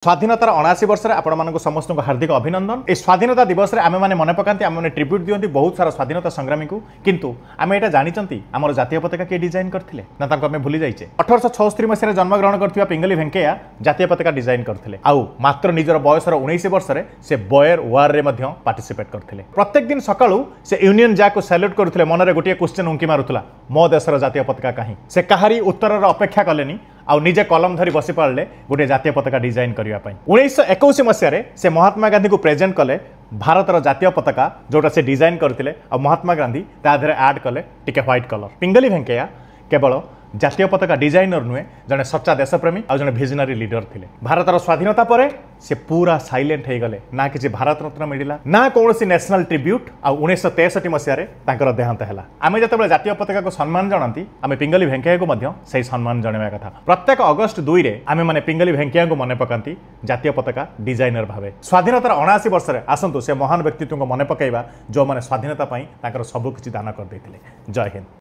स्वाधीनतार 79 वर्ष आपण मानक समस्त को हार्दिक अभिनंदन। ए स्वाधीनता दिवस रे आमे माने मन पकांती आमे माने ट्रिब्यूट दियंती बहुत सारा स्वाधीनता संग्रामी को, किंतु आमे एटा जानिचंती हमर जातीय पताका के डिजाइन करथिले ना ताको आमे भूली जाइछे। 1876 मसिया जन्म ग्रहण करथिबा पिंगली भेंकैया जातीय पताका डिजाइन करथिले आउ मात्र निजर बयसर 19 वर्ष रे से बॉयर वार रे मध्य पार्टिसिपेट करथिले। प्रत्येक दिन सकाळू से यूनियन जैक को सैल्यूट करथिले, मनरे गोटिए क्वेश्चन उंकी मारुथला, मो देशर जातीय पताका काहे। से कहारी उत्तर अपेक्षा कलेनी आउ निजे कलम धरी बसी पड़े गोटे जातीय पताका डिजाइन करने। 1921 मसीह से महात्मा गांधी को प्रेजेंट कले भारतर जातीय पताका जोटा से डिजाइन करते, महात्मा गांधी ताधरे ऐड कले टिके व्हाइट कलर। पिंगली भेंकैया केवल जातीय पताका डिजाइनर नुहे, जड़े सच्चा देशप्रेमी और जड़े भिजनरी लीडर थे। भारतर स्वाधीनता पर से पूरा साइलेंट हो गले, ना किसी भारत रत्न मिला ना कौन नेशनल ट्रिब्यूट। आ 1963 मसीह देहांत है। आम जो जातीय पताका को सम्मान जनाती आम पिंगली भेंकैया को सही सम्मान जनवा कथा। प्रत्येक अगस्ट 2 रे आम मैंने पिंगली भेंकैया को मन पकाती जातीय पताका डिजाइनर भावे। स्वाधीनतार 79 वर्ष आसतु से महान व्यक्तित्व को मन पकईवा जो मैंने स्वाधीनता सबुकिछि दान कर। जय हिंद।